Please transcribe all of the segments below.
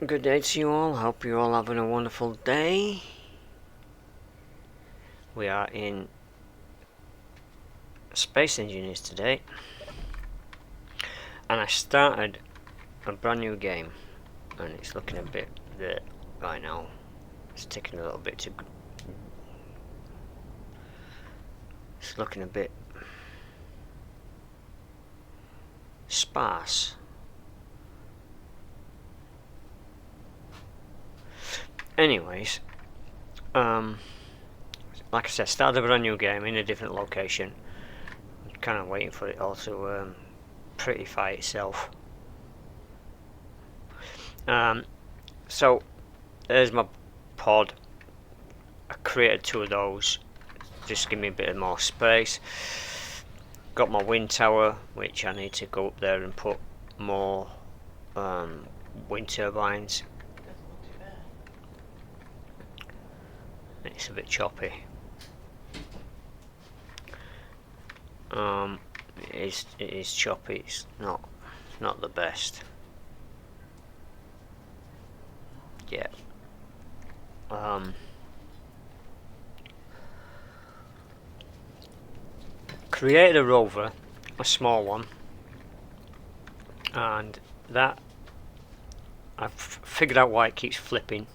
Good day to you all. Hope you're all having a wonderful day. We are in Space Engineers today, and I started a brand new game, and it's looking a bit right now. It's taking a little bit to. It's looking a bit sparse. Anyways, like I said, started a brand new game in a different location. I'm kind of waiting for it all to prettify itself. So there's my pod. I created 2 of those. Just give me a bit more space. Got my wind tower, which I need to go up there and put more wind turbines. It's a bit choppy. It is choppy. It's not the best. Yeah. Created a rover, a small one, and that I've figured out why it keeps flipping.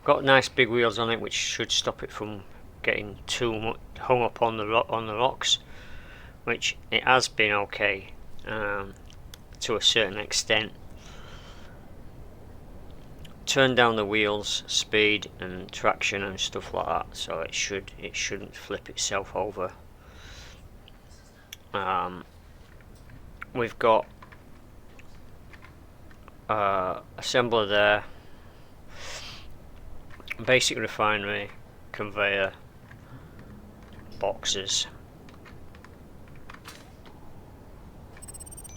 Got nice big wheels on it, which should stop it from getting too much hung up on the rocks, which it has been okay to a certain extent. Turn down the wheels speed and traction and stuff like that, so it shouldn't flip itself over. We've got assembler there, basic refinery, conveyor, boxes,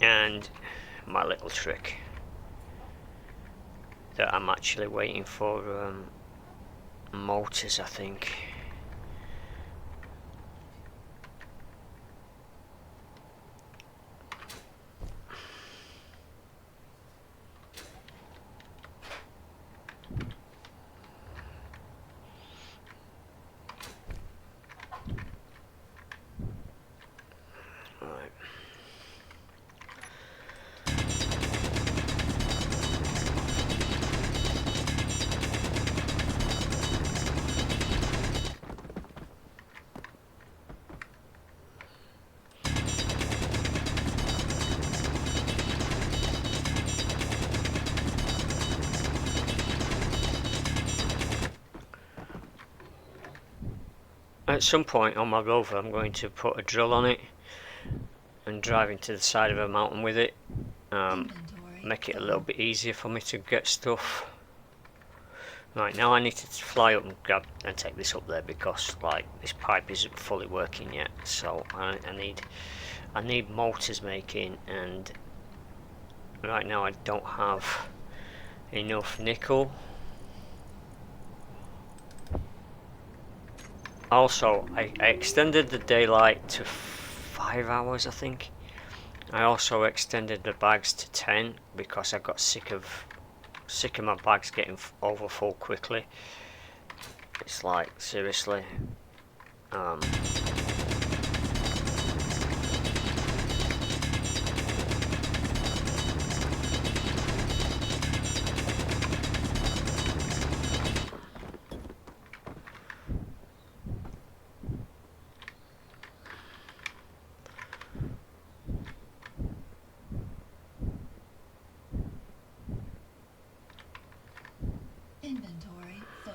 and my little trick that I'm actually waiting for motors, I think. At some point on my rover I'm going to put a drill on it and drive into the side of a mountain with it, make it a little bit easier for me to get stuff. Right, now I need to fly up and grab and take this up there because like this pipe isn't fully working yet, so I need motors making, and right now I don't have enough nickel. Also, I extended the daylight to 5 hours, I think. I also extended the bags to 10 because I got sick of my bags getting over full quickly. It's like, seriously. Inventory full.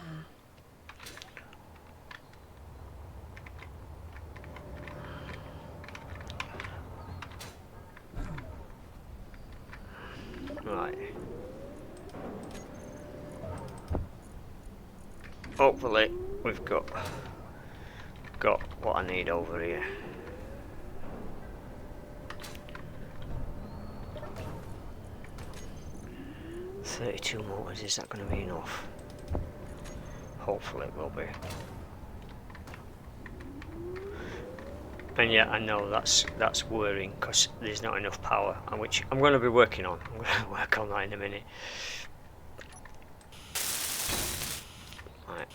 Right. Hopefully we've got what I need over here. $32 motors, is that going to be enough? Hopefully it will be. And yeah, I know that's worrying because there's not enough power, which I'm going to be working on. I'm going to work on that in a minute. Right.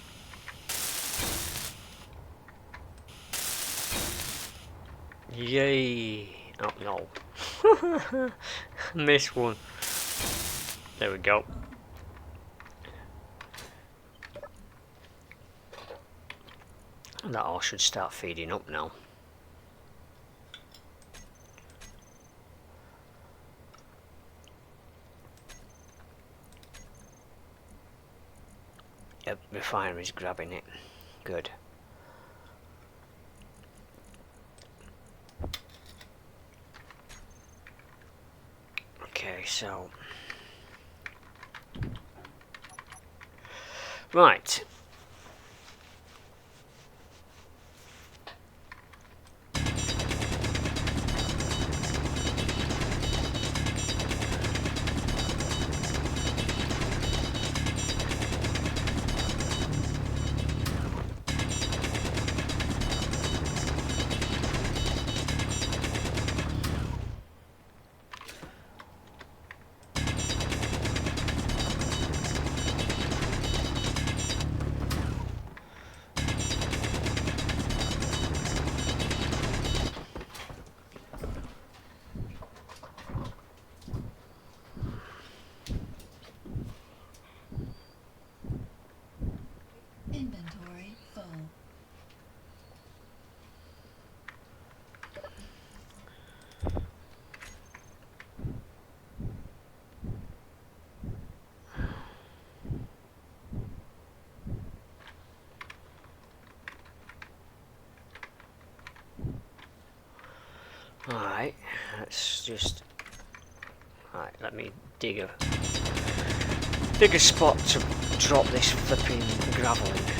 Yay! Oh no. Missed one. There we go. That all should start feeding up now. Yep, refinery's grabbing it. Good. Okay, so... Right. Inventory full. Alright, let's just... Alright, let me dig a spot to drop this flipping gravel in.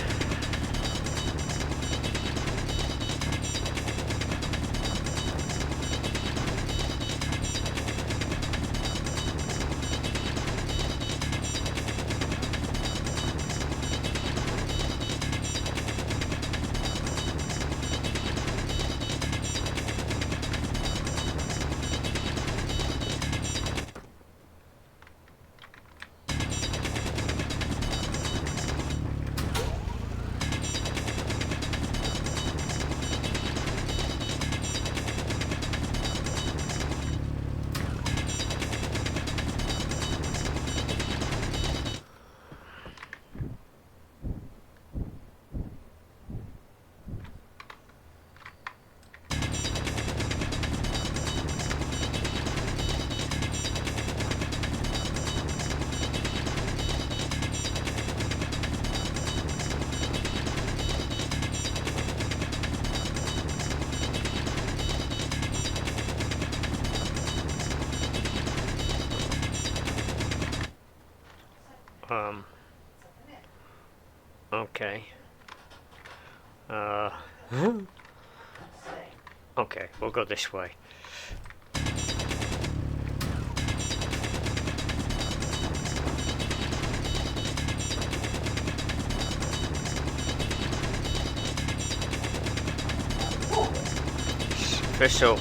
Okay. Okay, we'll go this way. Crystal.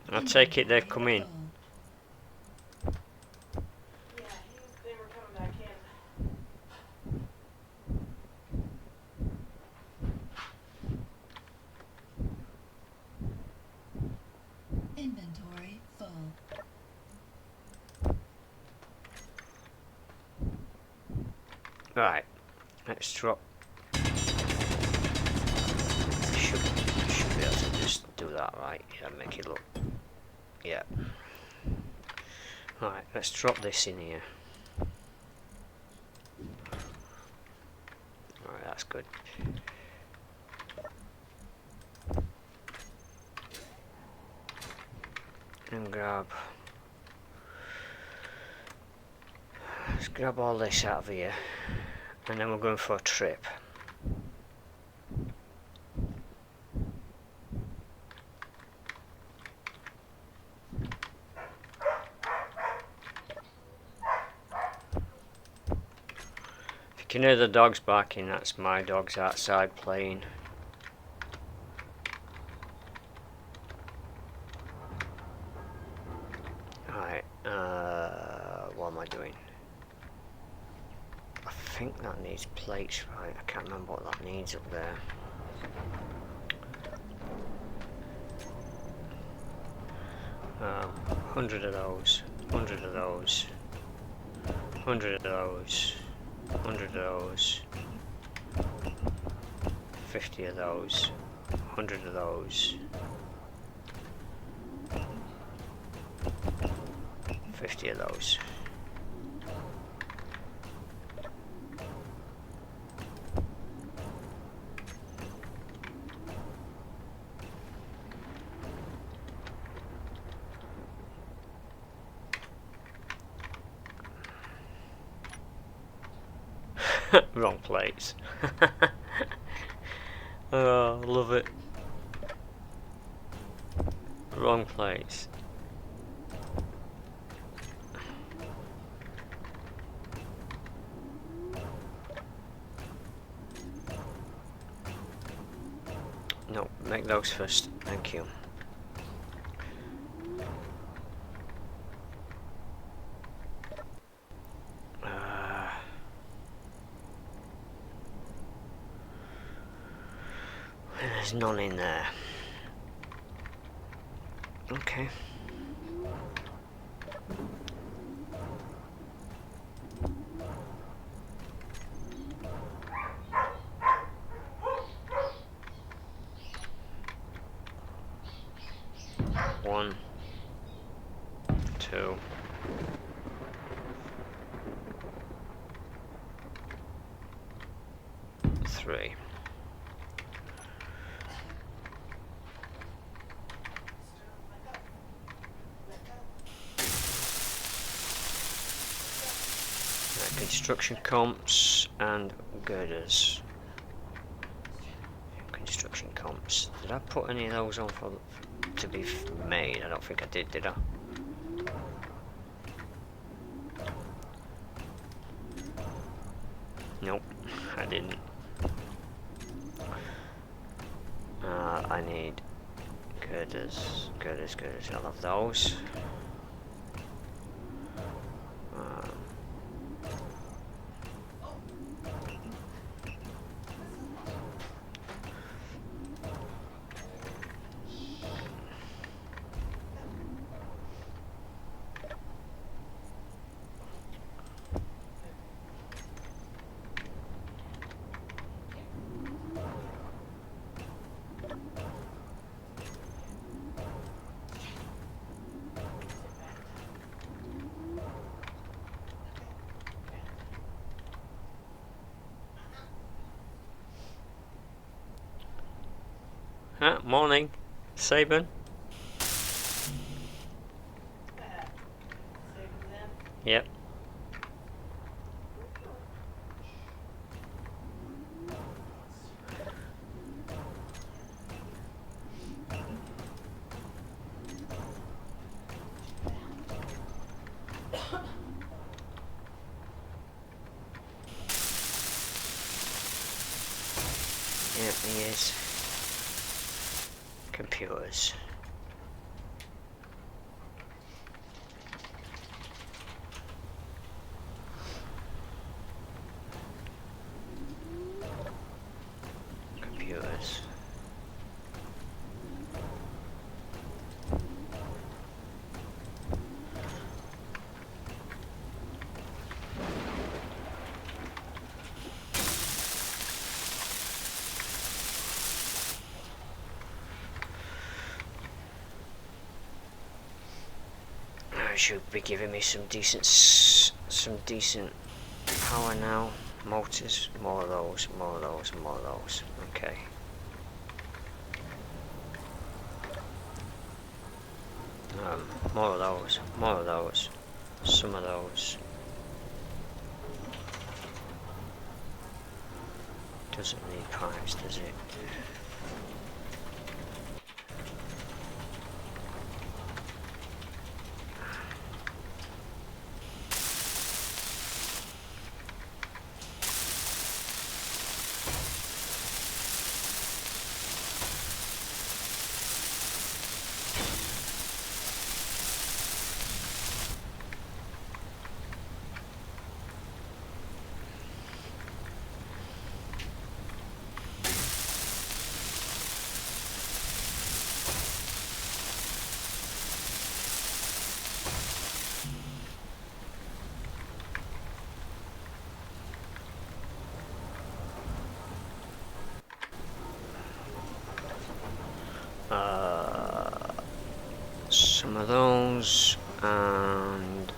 I take it they're coming. Full. They were coming back in. Inventory full. Right, let's drop. Should be able to just do that, right? Yeah, make it look. Yeah. Right, let's drop this in here. Alright, that's good. And grab. Let's grab all this out of here. And then we're going for a trip. you can hear the dogs barking, that's my dogs outside playing. Alright, what am I doing? I think that needs plates, right? I can't remember what that needs up there. Um, 100 of those, 100 of those, 100 of those, 100 of those, 50 of those, 100 of those, 50 of those. Wrong place. Oh, love it. Wrong place. No, make those first. Thank you. There's none in there. Okay. One, two, three. Construction comps and girders. Construction comps. Did I put any of those on for to be made? I don't think I did I? Nope, I didn't. I need girders, girders. I'll have those. Morning, Saban. Yep. Yep, he is. Computers. Computers. Should be giving me some decent power now. Motors, more of those. Okay. More of those. Some of those. Doesn't need pipes, does it? those, and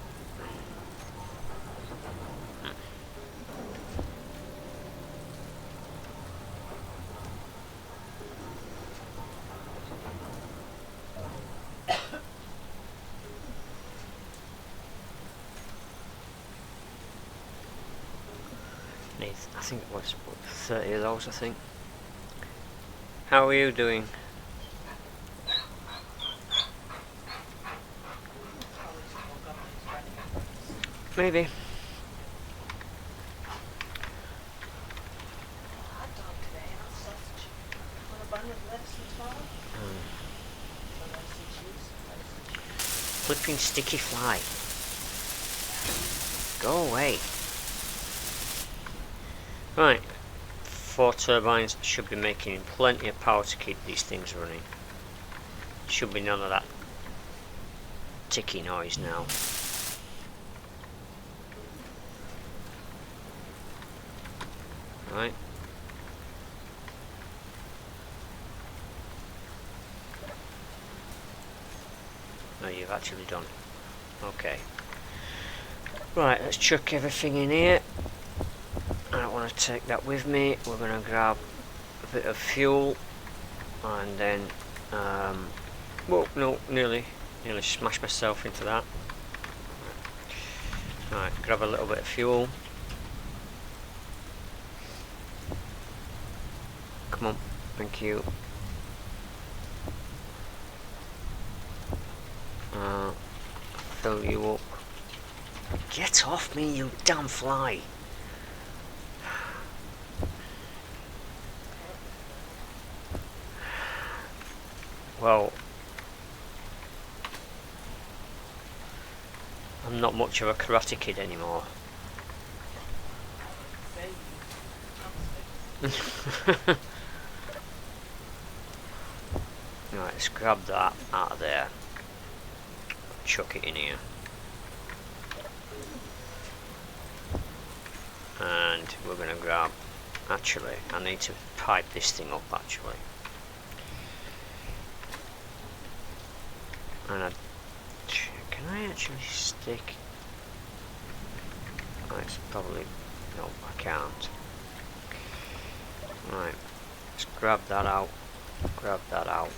need, I think it was 30 of those, I think. How are you doing? Maybe. Hot dog today, hot sausage. Want a bun with lettuce and salad? Or lettuce and cheese? Lettuce and cheese. Flipping sticky fly. Go away. Right. 4 turbines should be making plenty of power to keep these things running. Should be none of that ticky noise now. Right. No, you've actually done it. Okay. Right, let's chuck everything in here. I don't want to take that with me. We're going to grab a bit of fuel and then well, no, nearly smashed myself into that. Right, grab a little bit of fuel. Come on, thank you. Fill you up. Get off me, you damn fly! Well, I'm not much of a karate kid anymore. Right, let's grab that out of there. Chuck it in here. And we're going to grab... Actually, I need to pipe this thing up, actually. And can I actually stick... Oh, it's probably... No, I can't. Right, let's grab that out. Grab that out.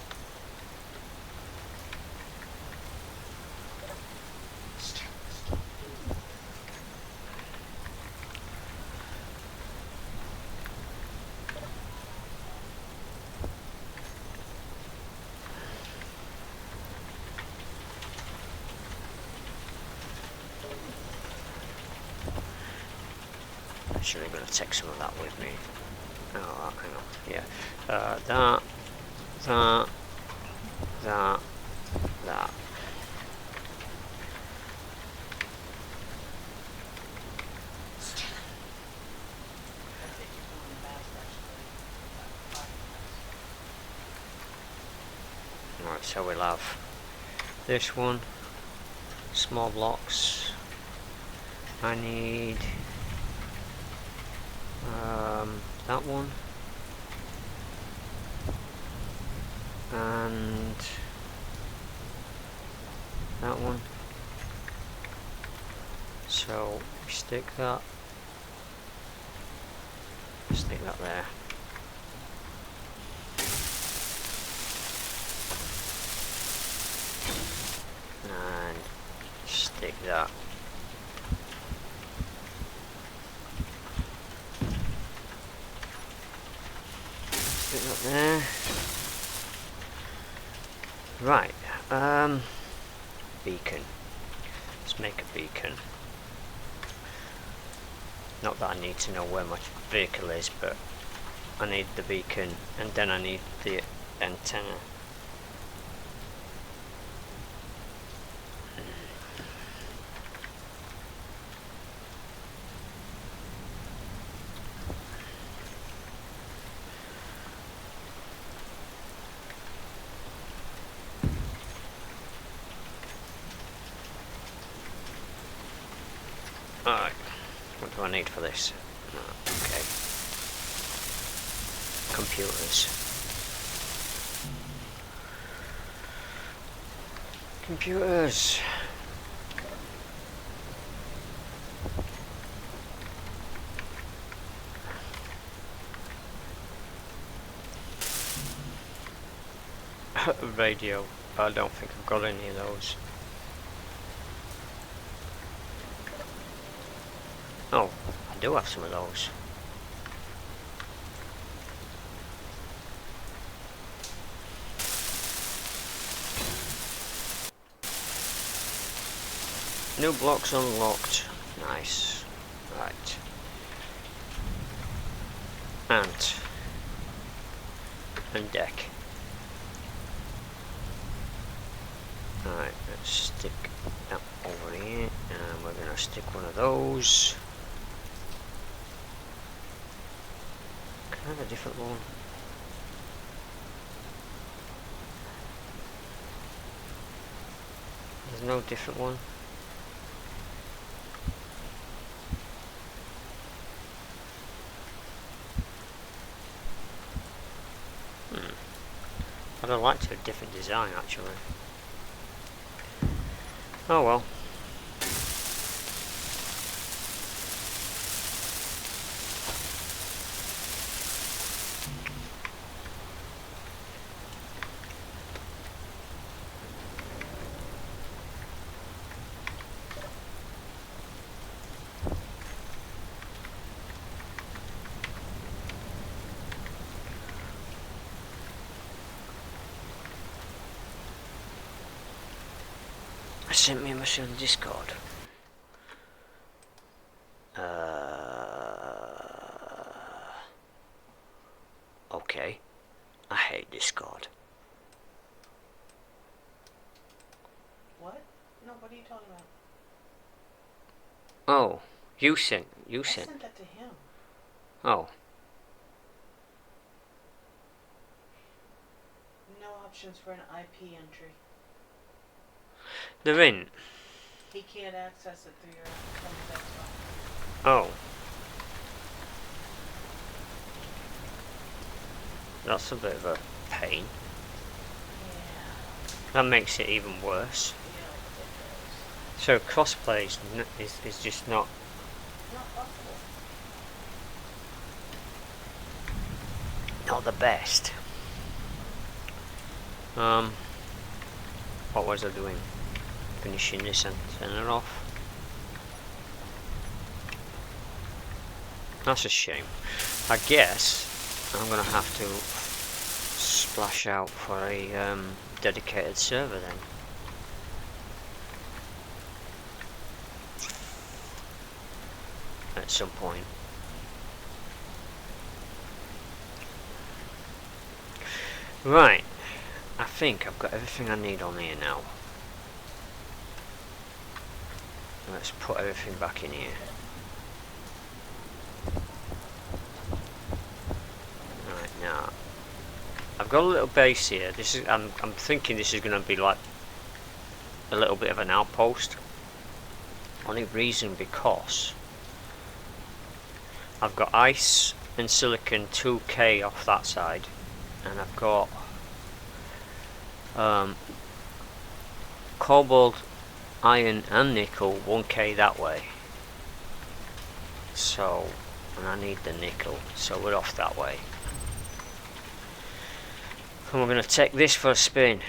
Actually, I'm going to take some of that with me. Oh, hang on. Yeah. That. Right, so we'll have this one. Small blocks. I need that one and that one. So we stick that there. And stick that. Stick that there. Right, beacon. Let's make a beacon. Not that I need to know where my vehicle is, but I need the beacon and then I need the antenna. Alright, what do I need for this? Okay. Computers. Computers. Radio. I don't think I've got any of those. Oh, I do have some of those. New blocks unlocked. Nice. Right. And deck. Alright, let's stick that over here, and we're gonna stick one of those. Can I have a different one? There's no different one. I'd have liked a different design actually. Oh well. Sent me a message on Discord. Okay. I hate Discord. What? No, what are you talking about? Oh, you sent. I sent that to him. Oh, No options for an IP entry. they're in. He can't access it through your desktop. Oh. That's a bit of a pain. Yeah. That makes it even worse. Yeah, it So crossplay is just not. does. Not possible. Not the best. What was I doing? Finishing this and turning it off. That's a shame. I guess I'm gonna have to splash out for a dedicated server then. At some point. Right. I think I've got everything I need on here now. Let's put everything back in here. Right, now I've got a little base here. This is I'm thinking this is gonna be like a little bit of an outpost. Only reason because I've got ice and silicon 2k off that side, and I've got cobalt, iron and nickel 1k that way. So, and I need the nickel, so we're off that way. And we're going to take this for a spin.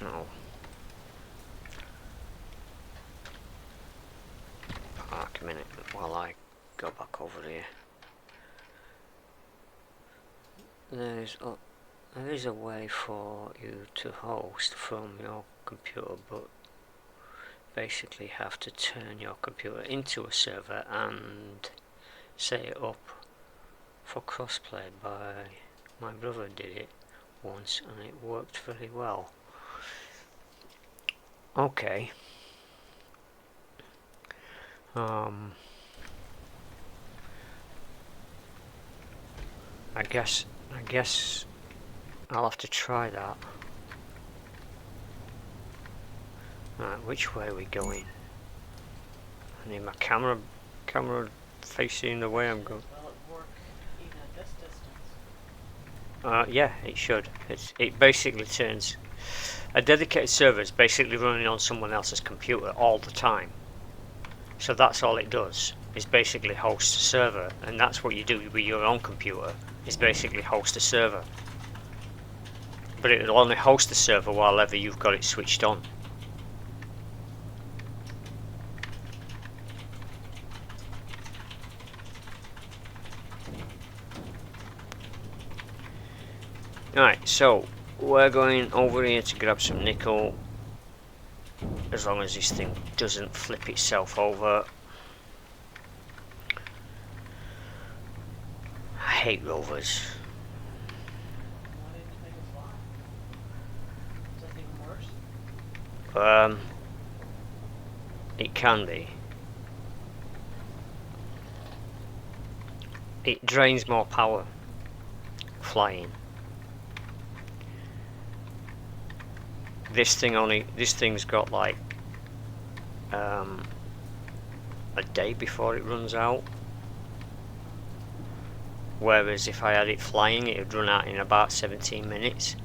No. Park a minute while I go back over here. There is a way for you to host from your computer, but basically have to turn your computer into a server and set it up for crossplay. By my brother did it once and it worked very well. Okay. I guess I'll have to try that. Right, which way are we going? I need my camera facing the way I'm going. Will it work even at this distance? Yeah, it should. It basically turns a dedicated server is basically running on someone else's computer all the time. So that's all it does, is basically host a server, and that's what you do with your own computer, is basically host a server. But it'll only host the server while ever you've got it switched on. Alright, so we're going over here to grab some nickel, as long as this thing doesn't flip itself over. I hate rovers. Why didn't you make it fly? Is that even worse? It can be. It drains more power flying. This thing's got like a day before it runs out, whereas if I had it flying it would run out in about 17 minutes.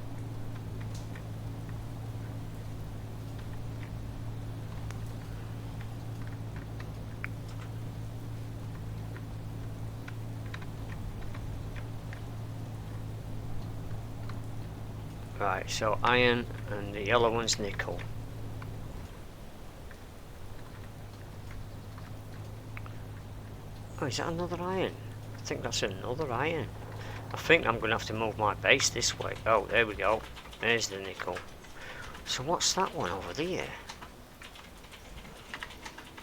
Right, so iron and the yellow one's nickel. Oh, is that another iron? I think that's another iron. I think I'm going to have to move my base this way. Oh, there we go. There's the nickel. So what's that one over there?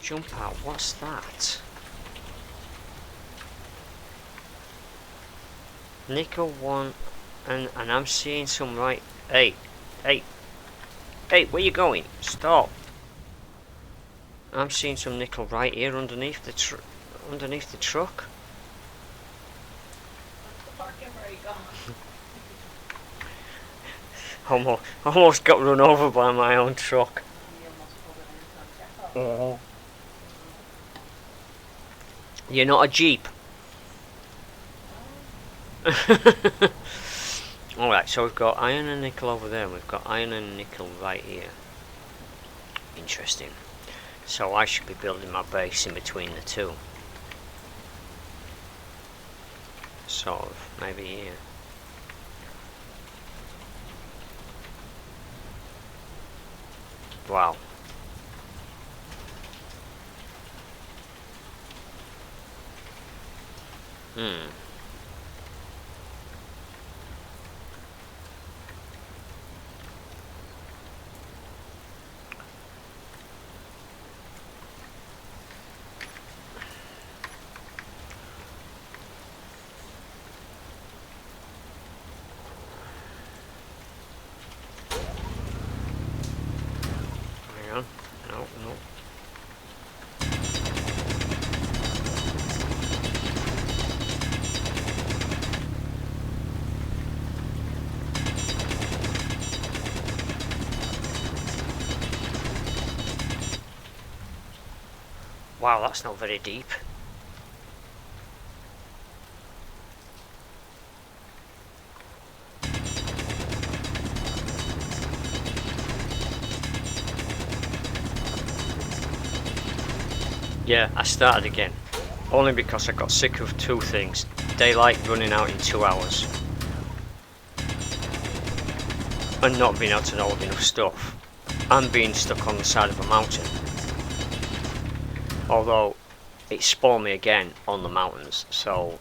Jump out, what's that? Nickel one, and I'm seeing some right. Hey, where you going? Stop! I'm seeing some nickel right here underneath the truck. Parking where you go. Almost got run over by my own truck. You almost pulled it into a checkout. You're not a Jeep. Alright, so we've got iron and nickel over there, and we've got iron and nickel right here. Interesting. So I should be building my base in between the two. Sort of, maybe here. Wow. Hang on. No. Wow, that's not very deep. Yeah, I started again. Only because I got sick of two things. Daylight running out in 2 hours. And not being able to load enough stuff. And being stuck on the side of a mountain. Although, it spawned me again on the mountains, so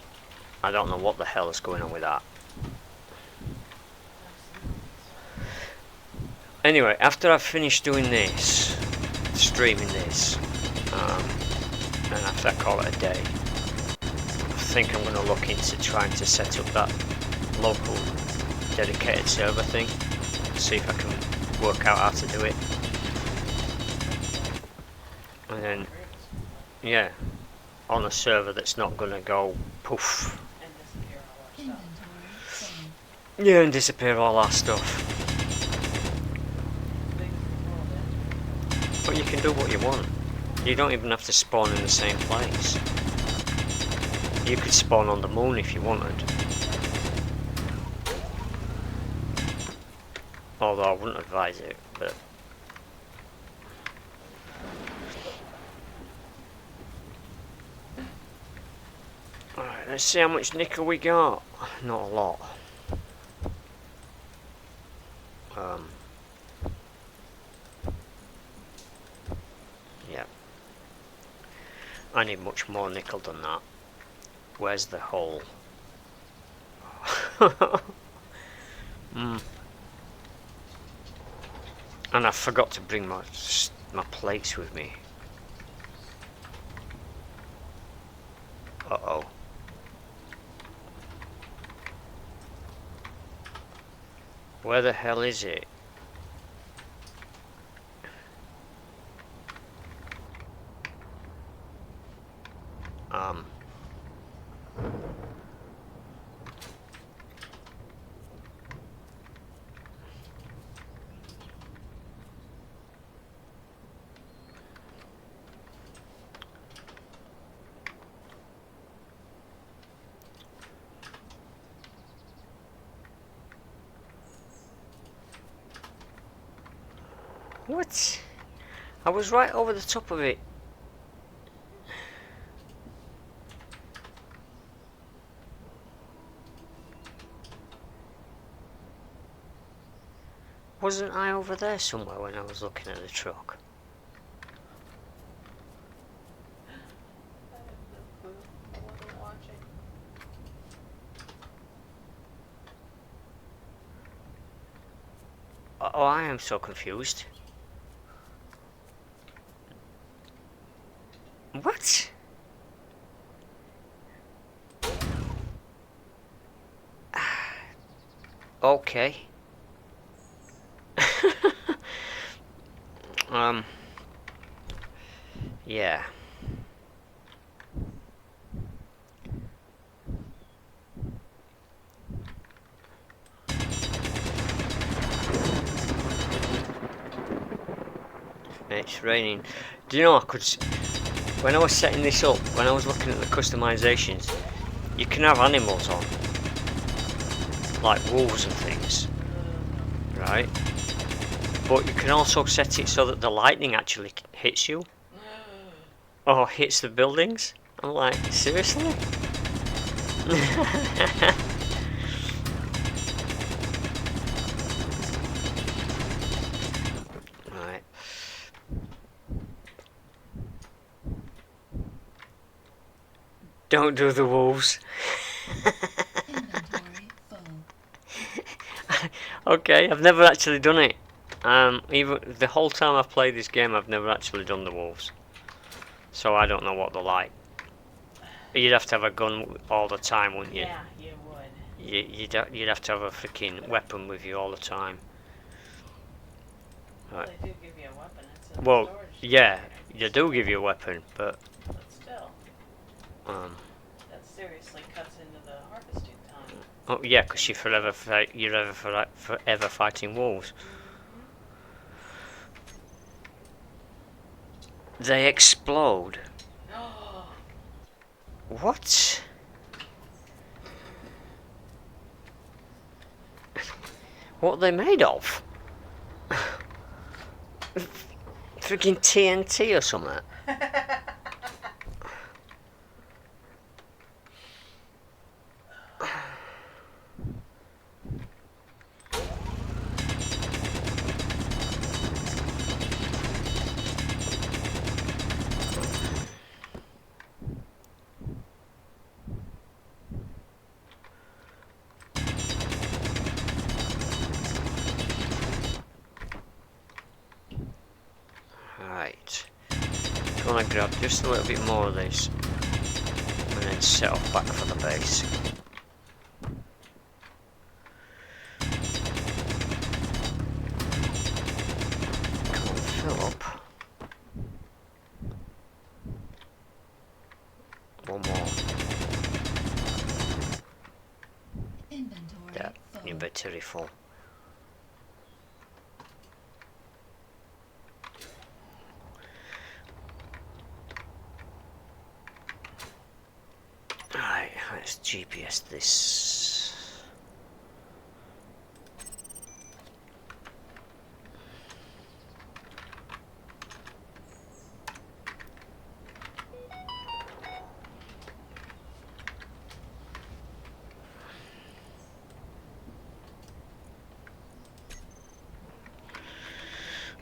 I don't know what the hell is going on with that. Anyway, after I've finished doing this, streaming this, and after I call it a day, I think I'm going to look into trying to set up that local dedicated server thing, see if I can work out how to do it. And then, yeah, on a server that's not going to go poof. And disappear all our stuff. Yeah, and disappear all our stuff. Big world, eh? But you can do what you want. You don't even have to spawn in the same place. You could spawn on the moon if you wanted. Although I wouldn't advise it, but... Alright, let's see how much nickel we got. Not a lot. Yeah. I need much more nickel than that. Where's the hole? And I forgot to bring my plates with me. Uh-oh. Where the hell is it? What? I was right over the top of it. Wasn't I over there somewhere when I was looking at the truck? I have no clue. I wasn't watching. Oh, I am so confused. What? Okay. Yeah. It's raining. Do you know I could... When I was setting this up, when I was looking at the customizations, you can have animals on. Like wolves and things. Right? But you can also set it so that the lightning actually hits you. Or hits the buildings. I'm like, seriously? Right. Don't do the wolves. Inventory full. Okay, I've never actually done it. Even the whole time I've played this game, I've never actually done the wolves. So I don't know what they're like. You'd have to have a gun all the time, wouldn't you? Yeah, you would. You'd have to have a freaking weapon with you all the time. Well, Right. they do give you a weapon. It's in the Well, storage yeah, container. they do give you a weapon, but But still, that seriously cuts into the harvesting time. oh yeah, because you're forever fighting wolves. They explode. What? What are they made of? Freaking TNT or something. Right. I want to grab just a little bit more of this and then set off back for the base. Come on, fill up. One more. Inventory Yeah, full. inventory full. Right, let's GPS this.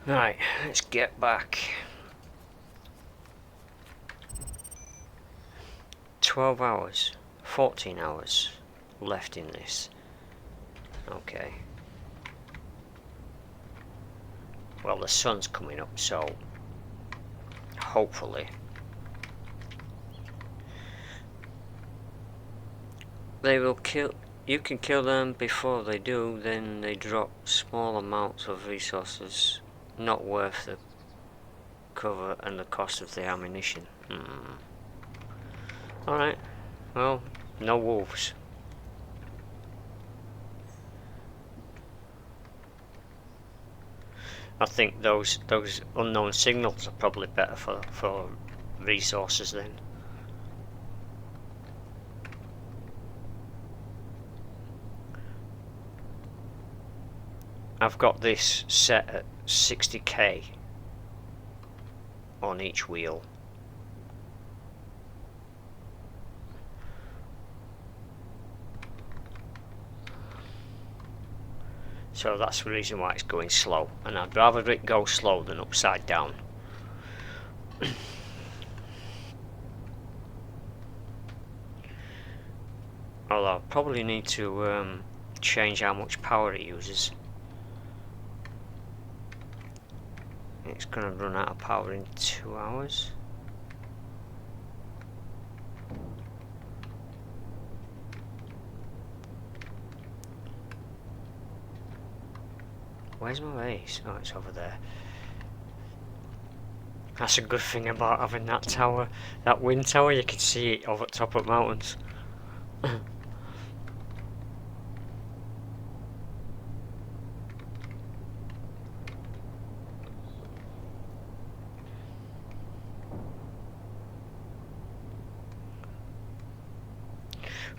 Right, let's get back. 12 hours, 14 hours left in this. Okay. Well, the sun's coming up, so hopefully they will kill. You can kill them before they do, then they drop small amounts of resources not worth the cover and the cost of the ammunition. Alright, well, no wolves. I think those unknown signals are probably better for resources then. I've got this set at 60k on each wheel. So that's the reason why it's going slow, and I'd rather it go slow than upside down. Although I'll probably need to change how much power it uses. It's going to run out of power in 2 hours. Where's my base? Oh, it's over there. That's a good thing about having that tower, that wind tower. You can see it over top of mountains.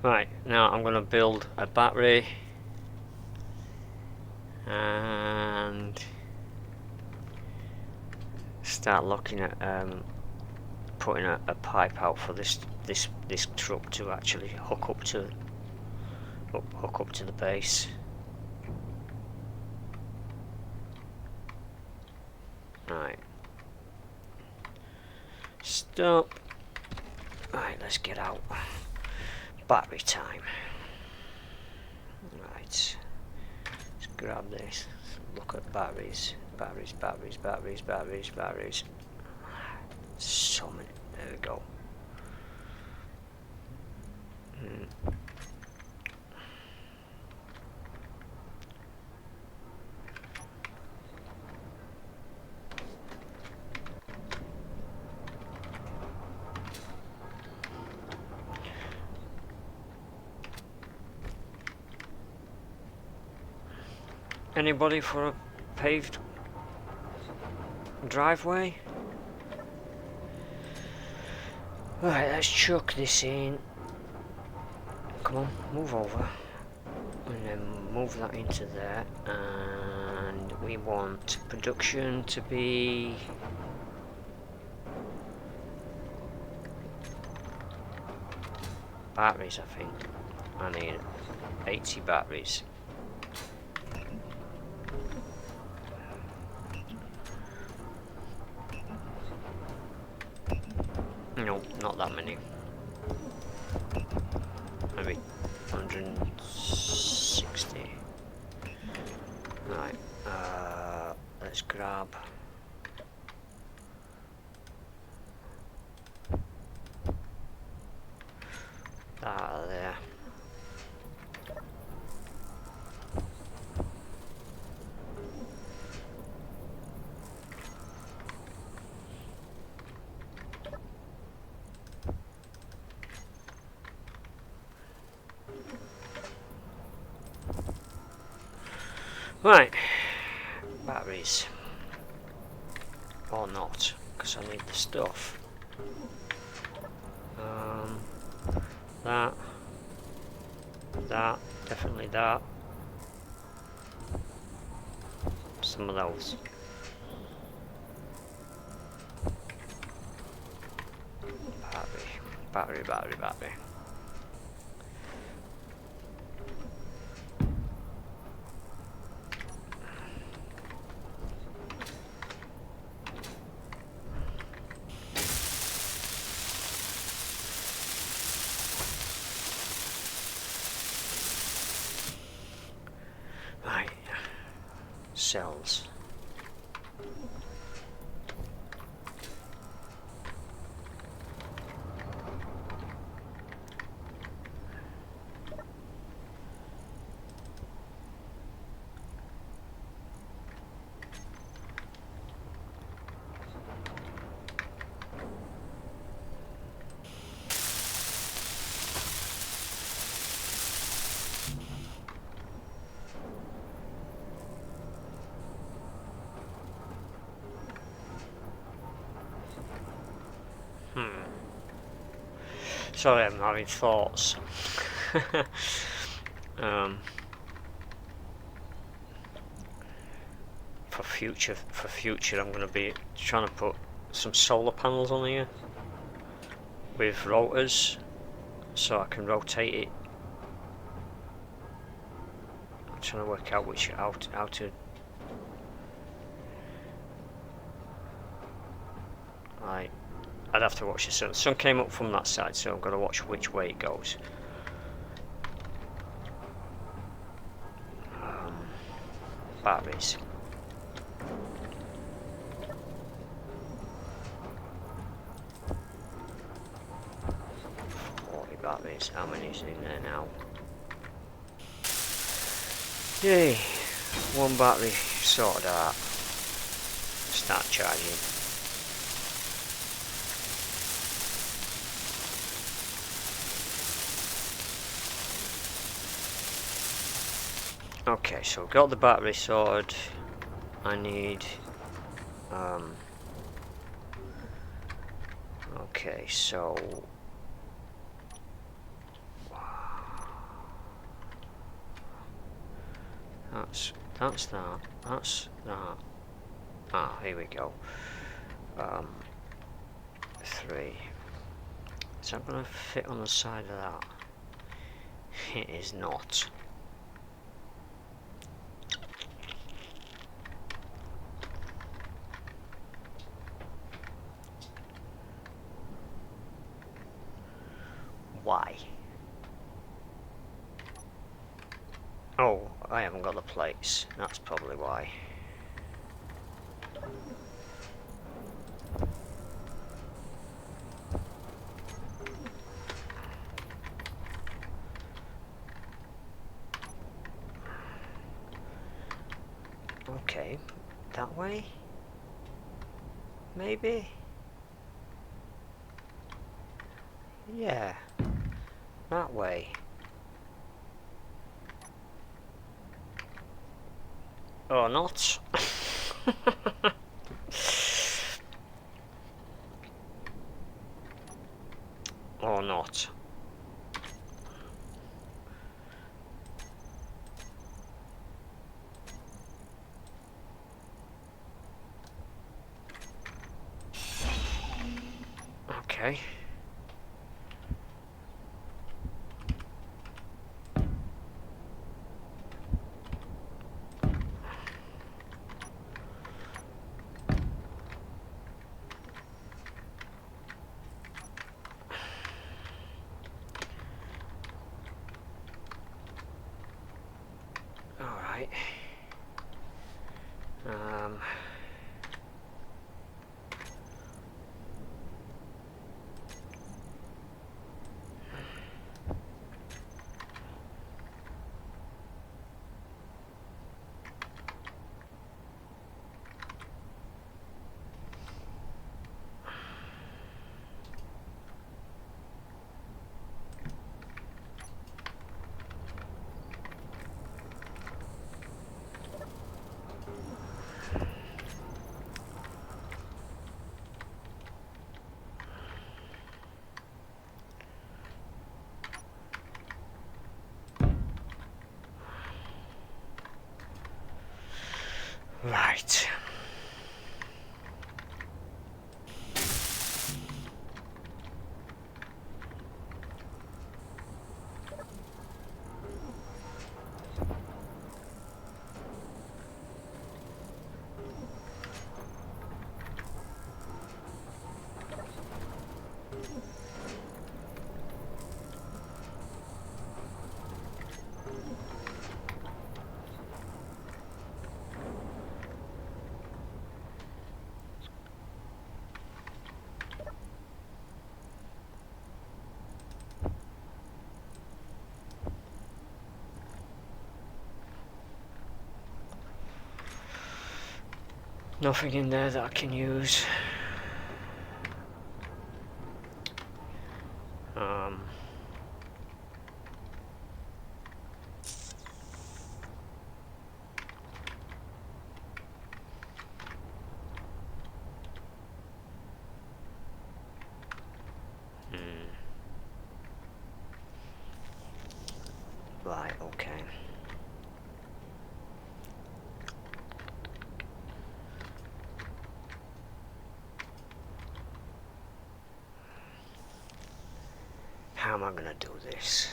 Right, now I'm going to build a battery and start looking at putting a pipe out for this truck to actually hook up to the base. Right. Stop. Right, let's get out. Battery time. Right. Let's grab this. Look at batteries. Batteries. So many. There we go. Anybody for a paved driveway? Right, let's chuck this in. Come on, move over. And then move that into there. And we want production to be... batteries, I think. I need 80 batteries. No, not that many. Maybe 160. Right, let's grab that out of there. Right, batteries. Or not, because I need the stuff. That. That. Definitely that. Some of those. Battery. Right. Cells. Sorry, I'm having thoughts. For future, I'm going to be trying to put some solar panels on here with rotors, so I can rotate it. I'm trying to work out how to. Right. I'd have to watch the sun. The sun came up from that side, so I've got to watch which way it goes. Batteries. 40 batteries. How many is in there now? Yay! One battery sorted out. Start charging. Okay, so I've got the battery sorted. I need okay, so that's that. Ah, here we go. 3. Is that gonna fit on the side of that? It is not. Why? Oh, I haven't got the plates. That's probably why. Okay, that way? Maybe? Yeah, that way. Or not. Or not. Okay. Alright. Right. Nothing in there that I can use. Um, right, okay. How am I gonna do this?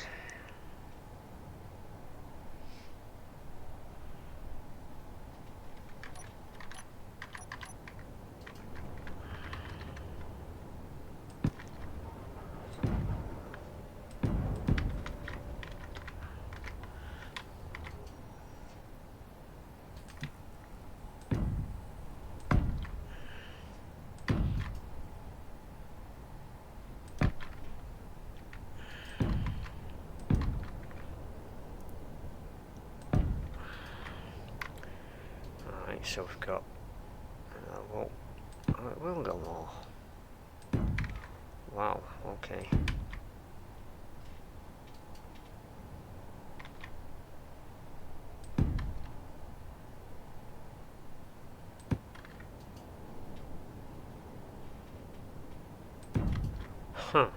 Alright, so we've got... well, it will go more. Wow, okay. Huh.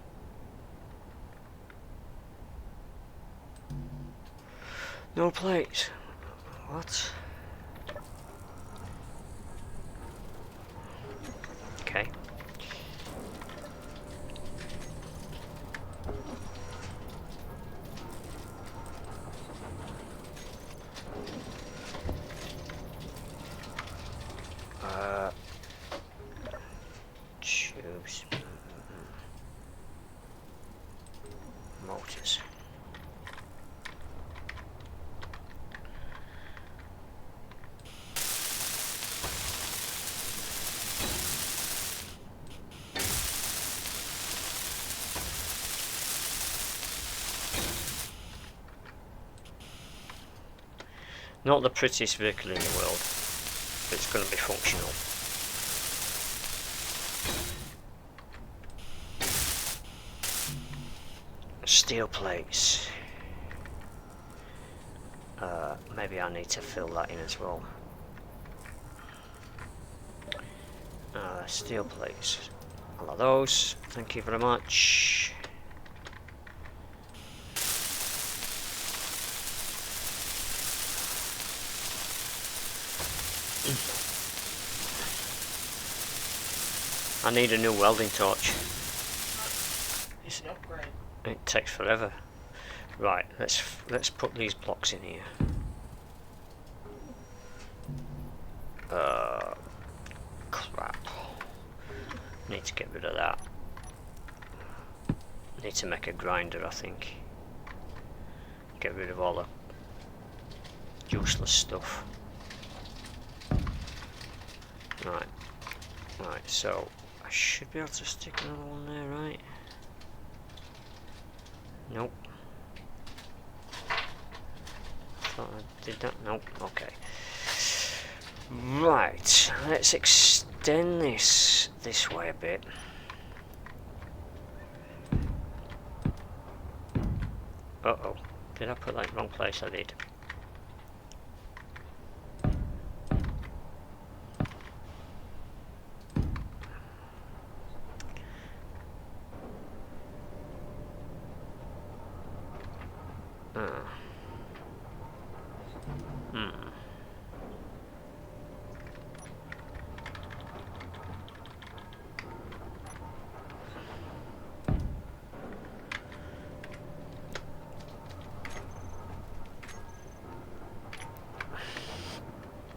No plates. What? Okay. Tubes. Motors. Not the prettiest vehicle in the world, but it's going to be functional. Steel plates. Maybe I need to fill that in as well. Steel plates. All of those. Thank you very much. I need a new welding torch. It's an upgrade. It takes forever. Right, let's put these blocks in here. Crap. Need to get rid of that. Need to make a grinder, I think. Get rid of all the useless stuff. Right. Right, so I should be able to stick another one there, right? Nope. Thought I did that. Nope. Okay. Right. Let's extend this way a bit. Uh-oh. Did I put that in the wrong place? I did.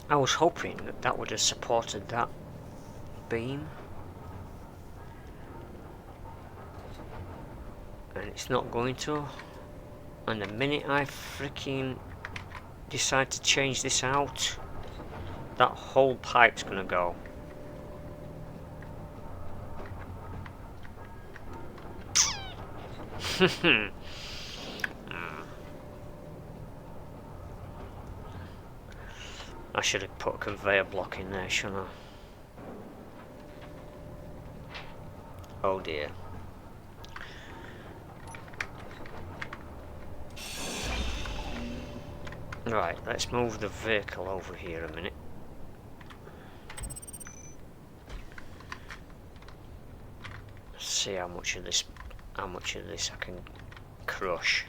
I was hoping that that would have supported that beam. And it's not going to. And the minute I freaking decide to change this out, that whole pipe's gonna go. I should have put a conveyor block in there, shouldn't I? Oh dear. Right, let's move the vehicle over here a minute. See how much of this I can crush.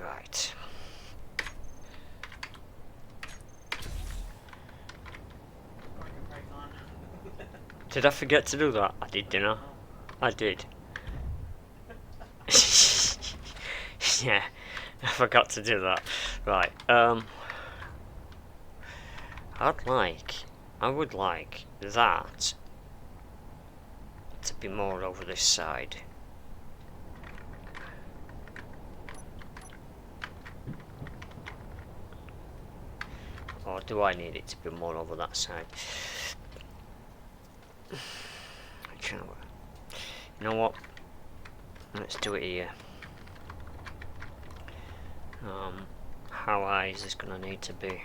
Right. Parking brake on. Did I forget to do that? I did, didn't I? I did. Yeah, I forgot to do that. Right, I would like that to be more over this side. Or do I need it to be more over that side? You know what? Let's do it here. How high is this gonna need to be?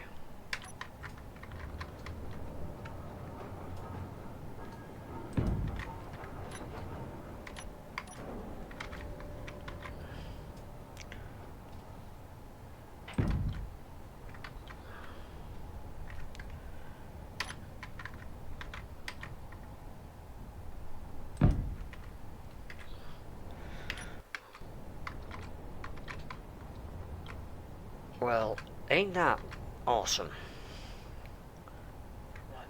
Well, ain't that awesome? What?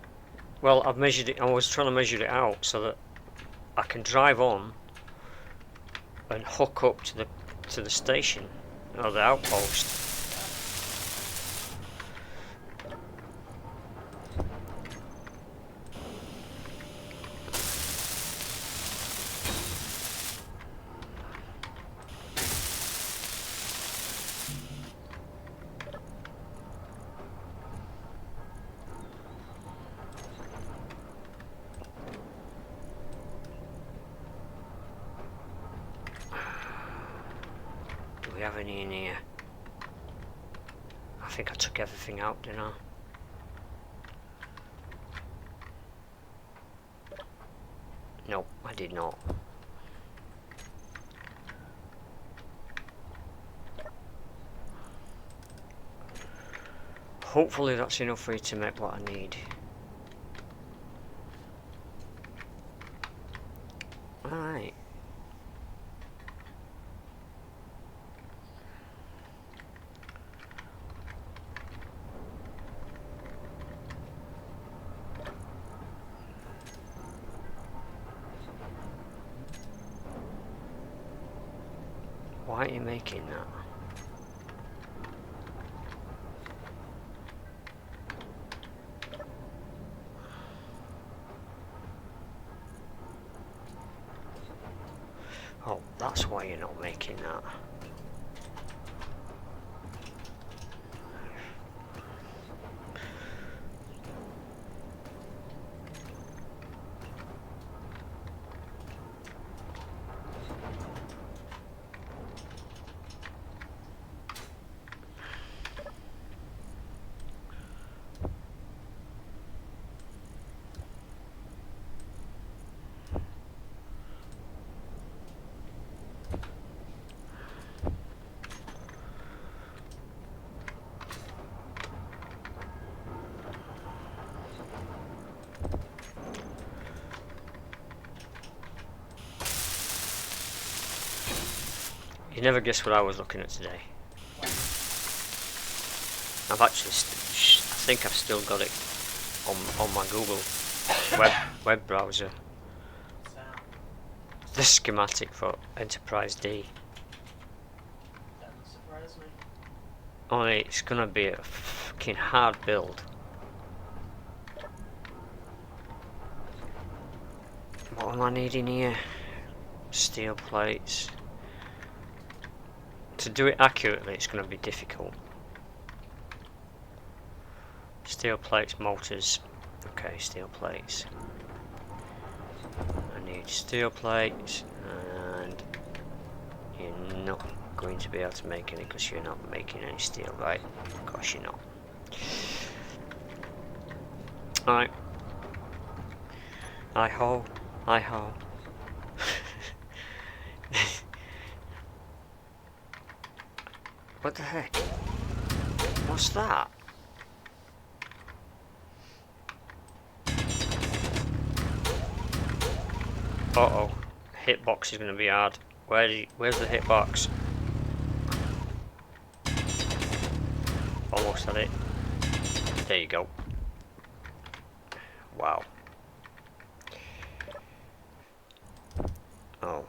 Well, I've measured it. I was trying to measure it out so that I can drive on and hook up to the station or the outpost. Do we have any in here? I think I took everything out, didn't I? Nope, I did not. Hopefully that's enough for you to make what I need. Alright. Why are you making that? Oh, that's why you're not making that. You never guess what I was looking at today. I've actually, I think I've still got it on my Google web browser. So, The schematic for Enterprise D. doesn't surprise me. Only it's gonna be a fucking hard build. What am I needing here? Steel plates. To do it accurately, it's gonna be difficult. Steel plates, motors. Okay, steel plates. I need steel plates, and you're not going to be able to make any because you're not making any steel, right? Of course you're not. Alright. Hi ho. Hi ho. What the heck? What's that? Uh-oh. Hitbox is going to be hard. Where's the hitbox? Almost had it. There you go. Wow. Oh,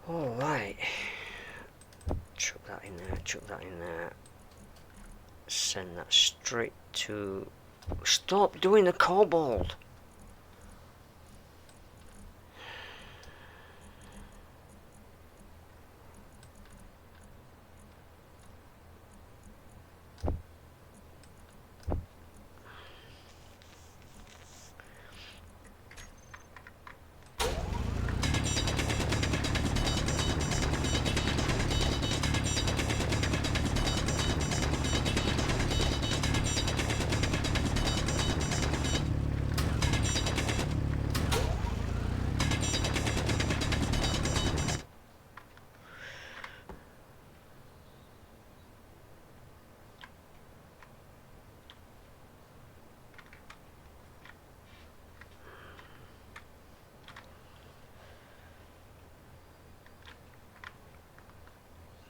all right. Chuck that in there. Chuck that in there. Send that straight to. Stop doing the cobalt.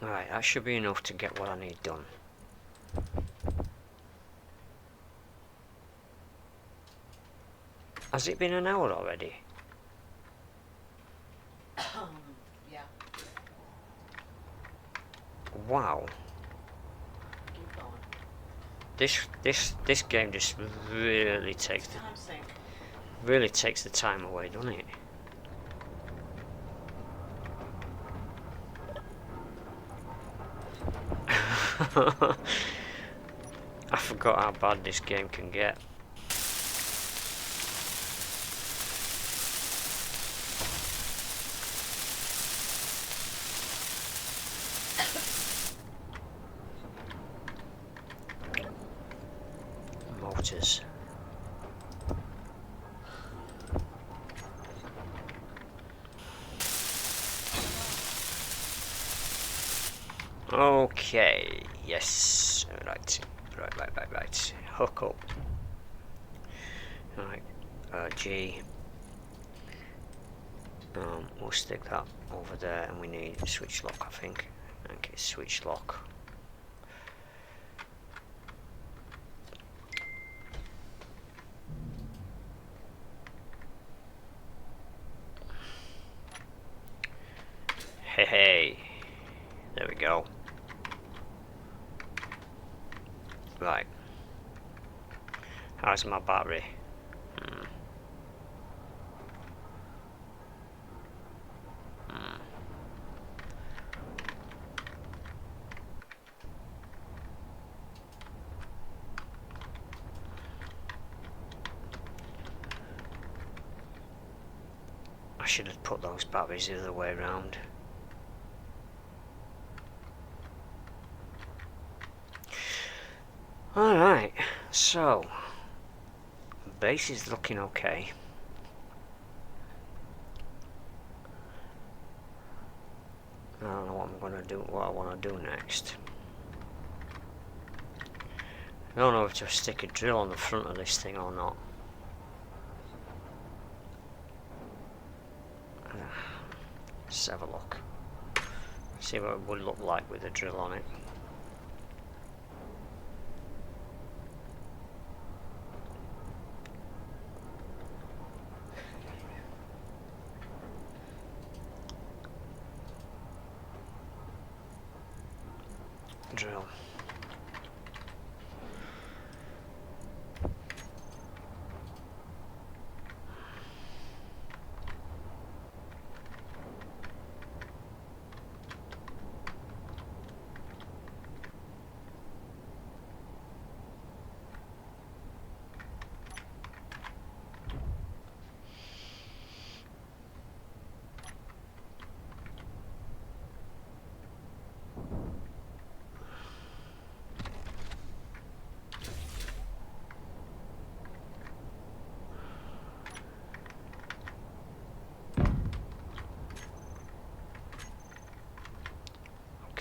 Alright, that should be enough to get what I need done. Has it been an hour already? Yeah, Wow. keep going. This game just really takes Time sink. the time away, doesn't it? I forgot how bad this game can get. Motors. Okay, yes, right. Hook up. Right, G. We'll stick that over there, and we need a switch lock, I think. I think it's switch lock. Hey, there we go. Right. How's my battery? I should have put those batteries the other way around. Alright, so base is looking okay. I don't know what I'm gonna do, what I want to do next. I don't know if to stick a drill on the front of this thing or not. Let's have a look. See what it would look like with a drill on it. Drill.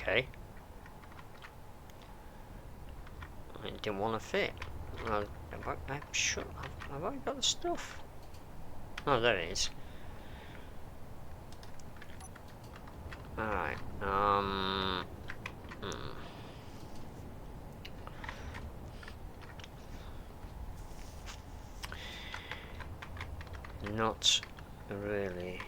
Okay. It didn't want to fit. Well, I'm sure. Have I got the stuff? Oh, there it is. Alright. Not really.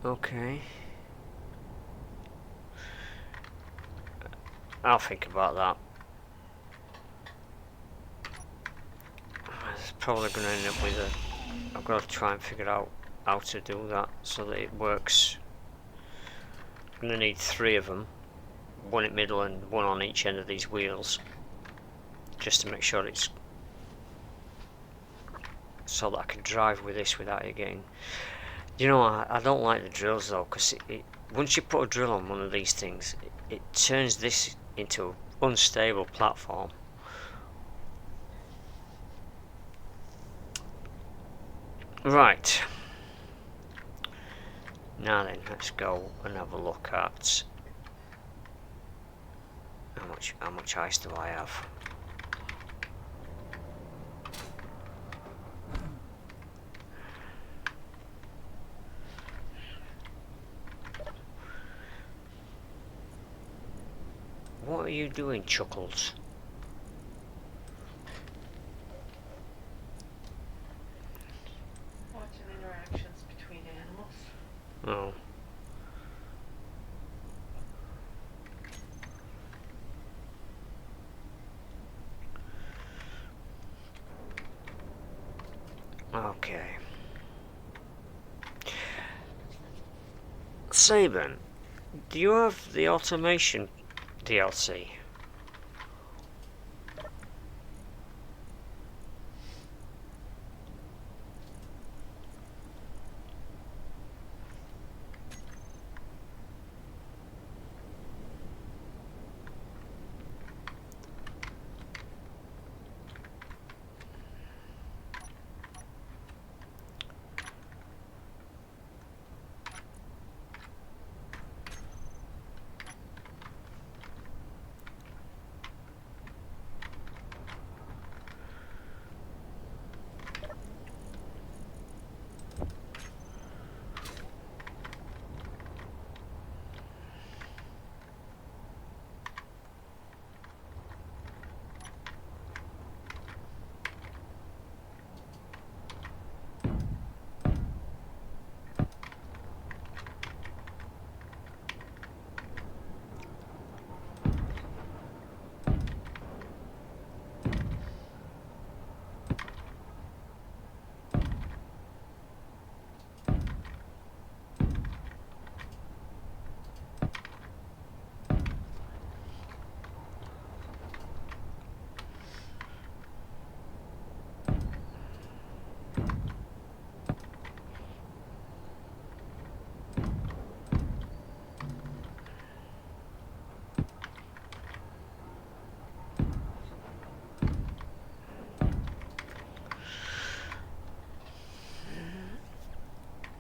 Okay. I'll think about that. It's probably going to end up with a... I've got to try and figure out how to do that so that it works. I'm going to need 3 of them. One in the middle and one on each end of these wheels. Just to make sure it's... so that I can drive with this without it getting... You know, I don't like the drills though, because once you put a drill on one of these things, it turns this into an unstable platform. Right. Now then, let's go and have a look at how much ice do I have. What are you doing, Chuckles? Watching interactions between animals. Oh. Okay. Saban, do you have the automation DLC?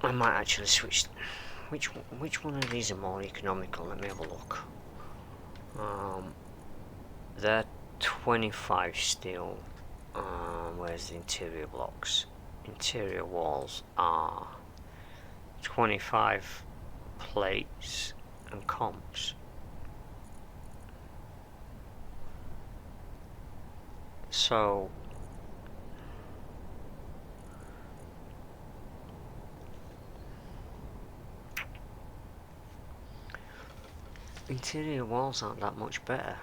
I might actually switch. Which one of these are more economical? Let me have a look. They're 25 steel. Where's the interior blocks? Interior walls are 25 plates and comps. So interior walls aren't that much better.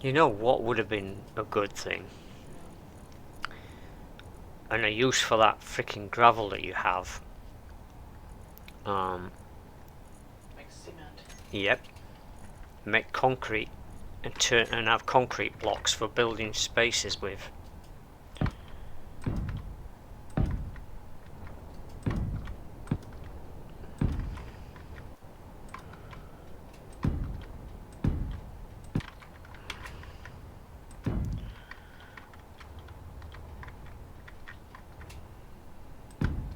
You know what would have been a good thing? And a use for that freaking gravel that you have. Make cement. Yep. Make concrete and have concrete blocks for building spaces with.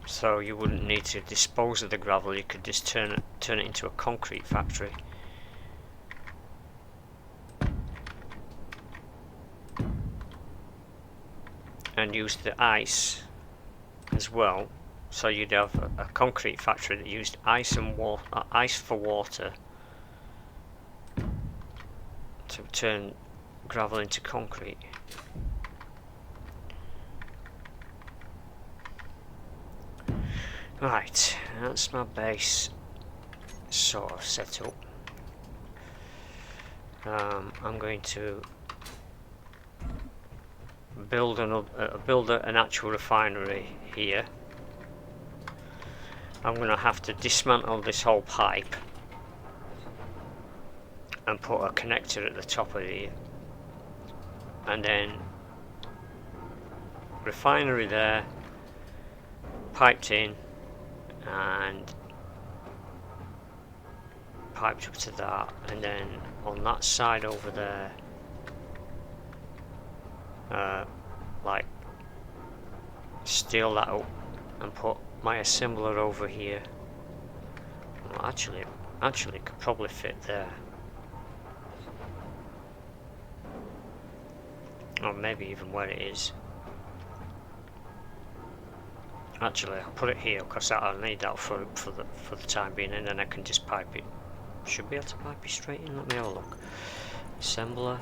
So you wouldn't need to dispose of the gravel, you could just turn it into a concrete factory. And use the ice as well, so you'd have a concrete factory that used ice and ice for water to turn gravel into concrete. Right, that's my base sort of setup. I'm going to build an actual refinery here. I'm going to have to dismantle this whole pipe and put a connector at the top of here, and then refinery there, piped in and piped up to that, and then on that side over there, like steel that up and put my assembler over here. Well, actually it could probably fit there, or maybe even where it is. Actually, I'll put it here because I'll need that for the time being, and then I can just pipe it. Should be able to pipe it straight in. Let me have a look. Assembler.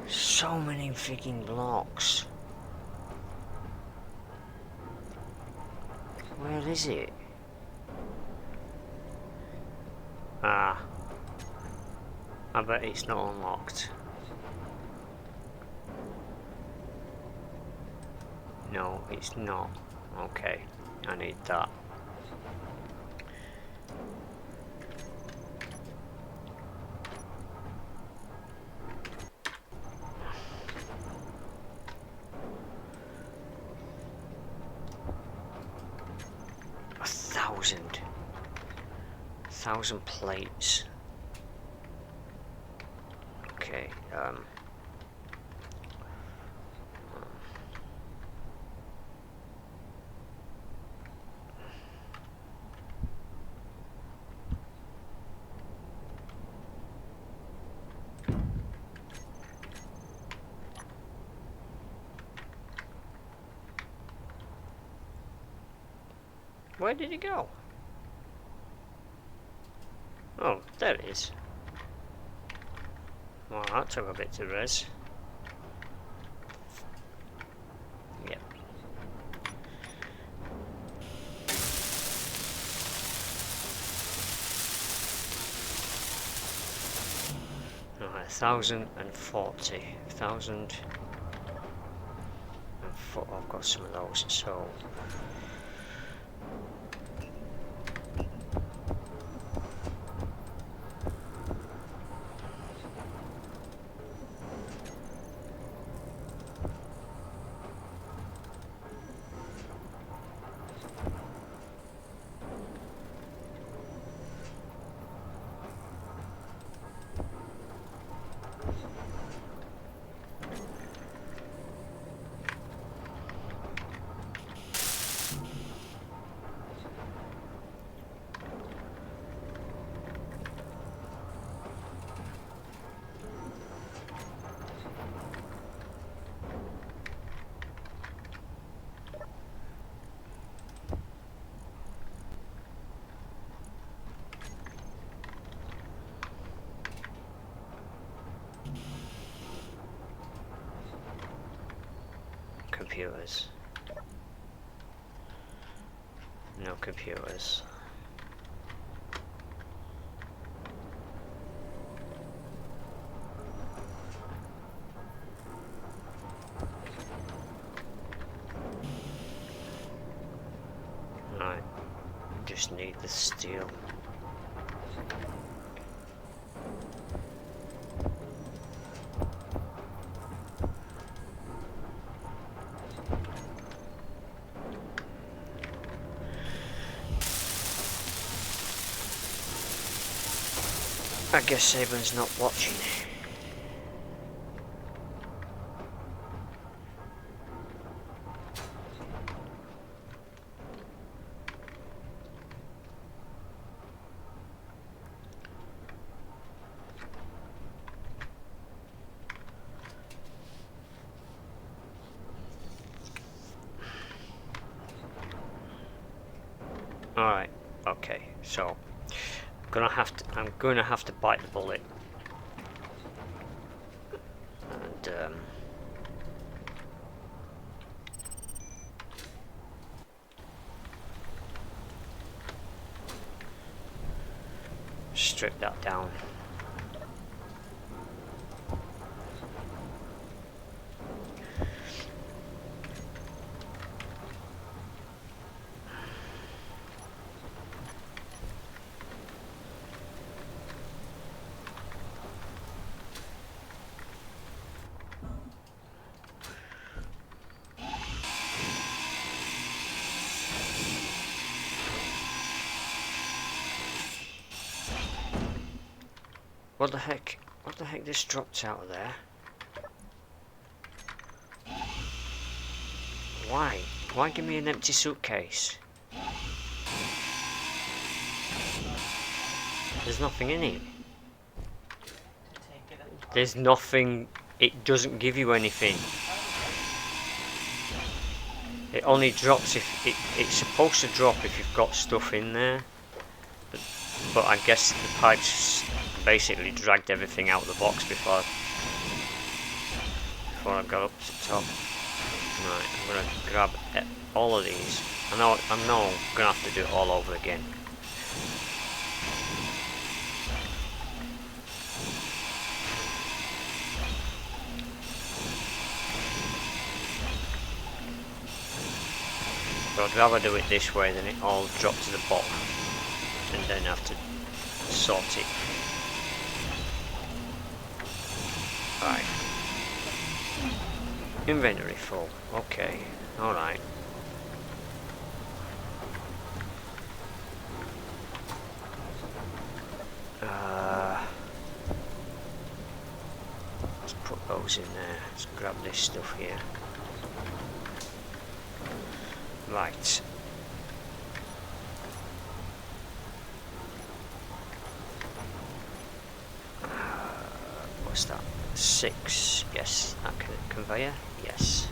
So many freaking blocks. Where is it? Ah. I bet it's not unlocked. No, it's not. Okay, I need that. A thousand plates. Okay, where did it go? Oh, there it is. Well, that took a bit to res. Yep. Alright, 1,040. 1,000. I've got some of those, so. computers. No computers. Right, just need the steel. I guess Saban's not watching. Alright, okay, so I'm gonna have to bite the bullet. And strip that down. What the heck? What the heck just dropped out of there? Why? Why give me an empty suitcase? There's nothing in it. Take it and There's nothing. It doesn't give you anything. It only drops if it's supposed to drop if you've got stuff in there. But I guess the pipes basically dragged everything out of the box before I got up to the top. Right, I'm gonna grab all of these. I know I'm gonna have to do it all over again. But I'd rather do it this way than it all drop to the bottom and then have to sort it. Right. Inventory full. Okay. Alright. Let's put those in there. Let's grab this stuff here. Right. What's that? 6. Yes. That conveyor. Yes.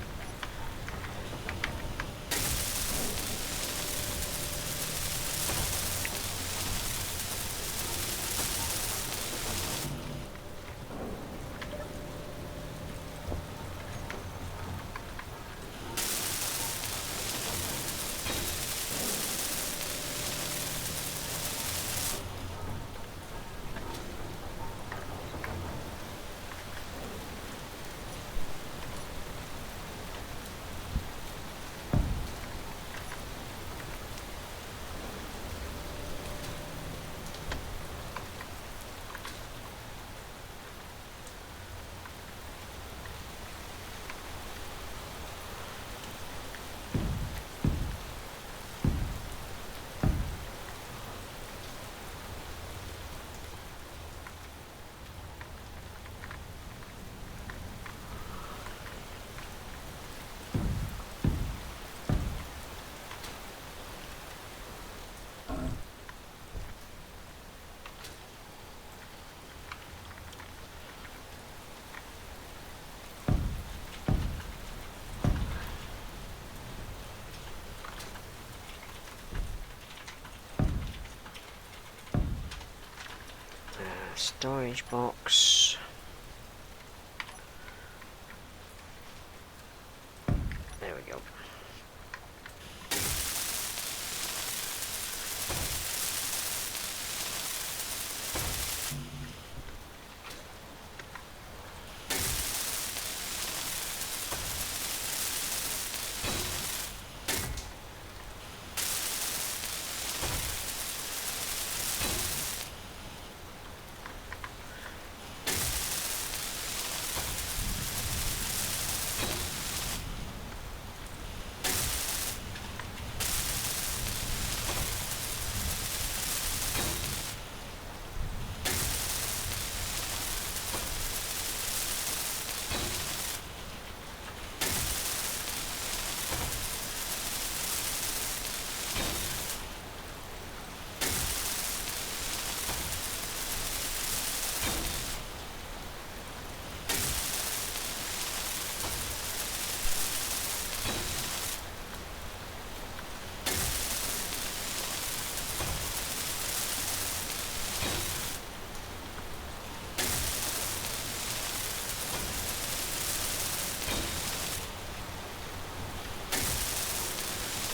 Storage box. There we go.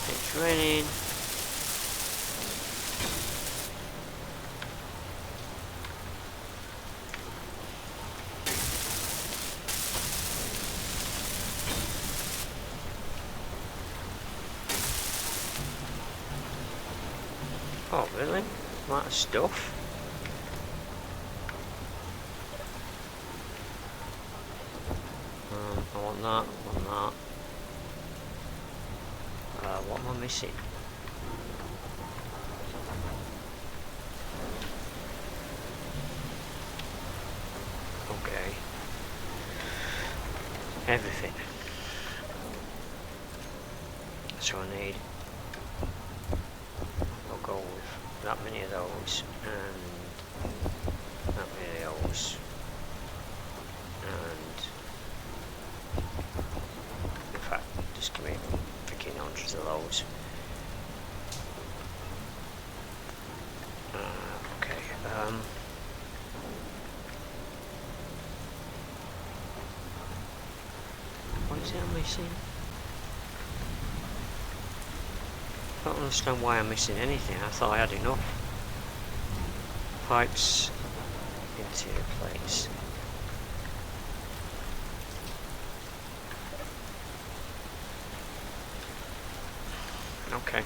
It's raining. Oh really? Amount of stuff? I want that, that. What am I missing? Okay. Everything. So I need... I'll go with that many of those, and that many of those. And... in fact, just give me freaking hundreds of those. Okay, what is it I'm missing? I don't understand why I'm missing anything. I thought I had enough. Pipes, interior plates. Okay.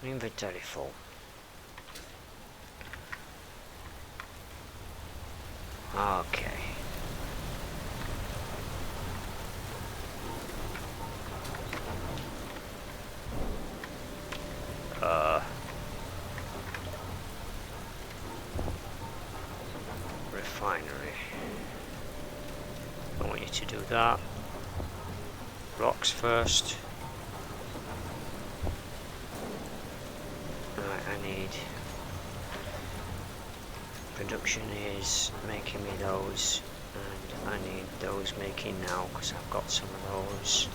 Inventory full. Okay. Refinery. I want you to do that. Rocks first. I need production is making me those, and I need those making now because I've got some of those.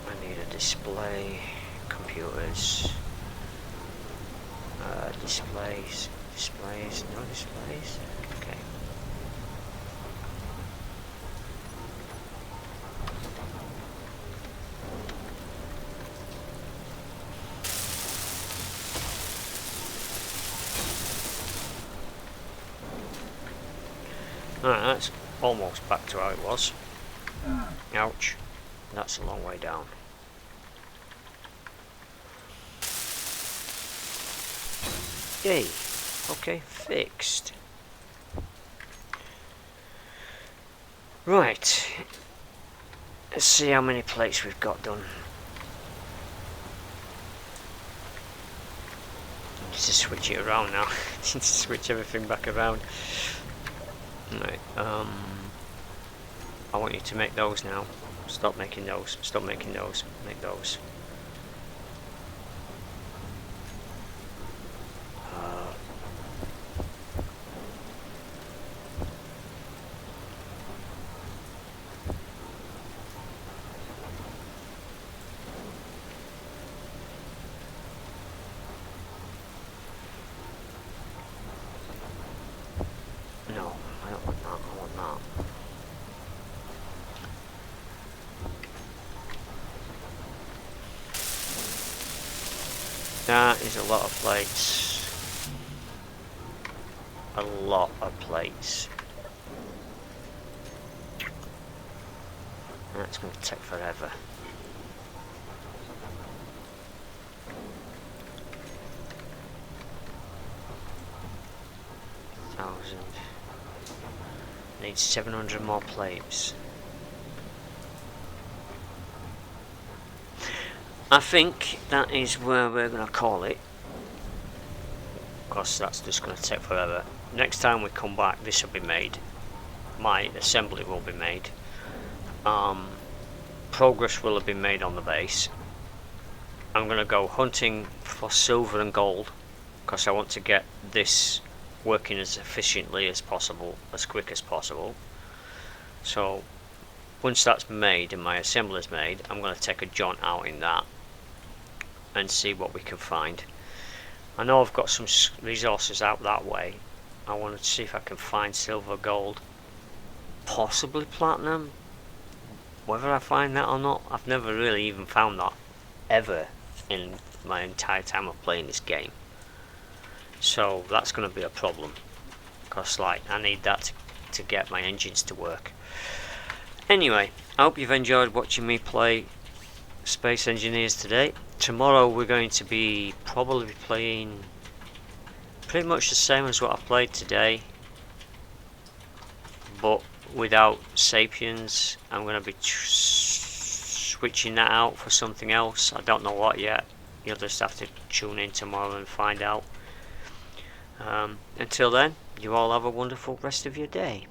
I need a display, computers, displays, no displays, okay. Alright, that's almost back to how it was. Ouch. That's a long way down. Yay. Okay, fixed. Right. Let's see how many plates we've got done. Need to switch it around now. Need to switch everything back around. Right, I want you to make those now. Stop making those. Stop making those. Make those. No, I don't want that. I want that. That is a lot of plates. A lot of plates. That's going to take forever. Need 700 more plates. I think that is where we're going to call it. Of course, that's just going to take forever. Next time we come back, this will be made. My assembly will be made. Progress will have been made on the base. I'm going to go hunting for silver and gold because I want to get this working as efficiently as possible, as quick as possible. So once that's made and my assembly is made, I'm going to take a jaunt out in that and see what we can find. I know I've got some resources out that way. I want to see if I can find silver, gold, possibly platinum. Whether I find that or not, I've never really even found that ever in my entire time of playing this game. So that's going to be a problem because like I need that to get my engines to work. Anyway, I hope you've enjoyed watching me play Space Engineers today. Tomorrow we're going to be probably playing pretty much the same as what I played today, but without Sapiens. I'm going to be switching that out for something else. I don't know what yet. You'll just have to tune in tomorrow and find out. Until then, you all have a wonderful rest of your day.